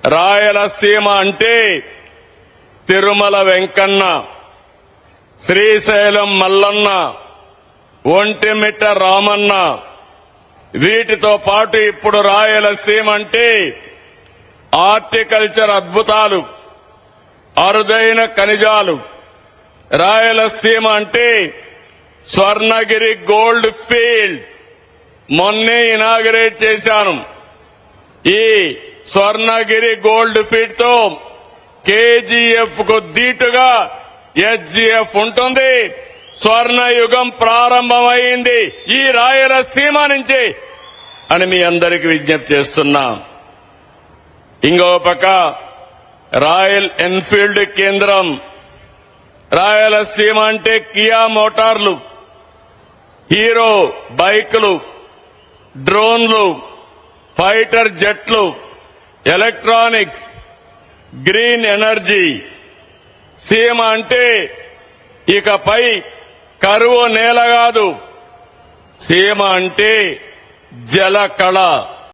రాయలసీమ అంటే తిరుమల వెంకన్న, శ్రీశైలం మల్లన్న, ఒంటిమిట్ట రామన్న. వీటితో పాటు ఇప్పుడు రాయలసీమ అంటే హార్టికల్చర్ అద్భుతాలు, అరుదైన ఖనిజాలు. రాయలసీమ అంటే స్వర్ణగిరి గోల్డ్ ఫీల్డ్. మొన్నే ఇనాగరేట్ చేశాను. ఈ స్వర్ణగిరి గోల్డ్ ఫీల్డ్ తో కేజీఎఫ్ కు దీటుగా హెచ్జిఎఫ్ ఉంటుంది. స్వర్ణయుగం ప్రారంభమైంది ఈ రాయలసీమ నుంచి అని మీ అందరికీ విజ్ఞప్తి చేస్తున్నాం. ఇంకో పక్క రాయల్ ఎన్ఫీల్డ్ కేంద్రం. రాయలసీమ అంటే కియా మోటార్లు, హీరో బైకులు, డ్రోన్లు, ఫైటర్ జెట్లు, ఎలక్ట్రానిక్స్, గ్రీన్ ఎనర్జీ. సీమ అంటే ఇకపై కరువు నేల కాదు, సీమ అంటే జల కళ.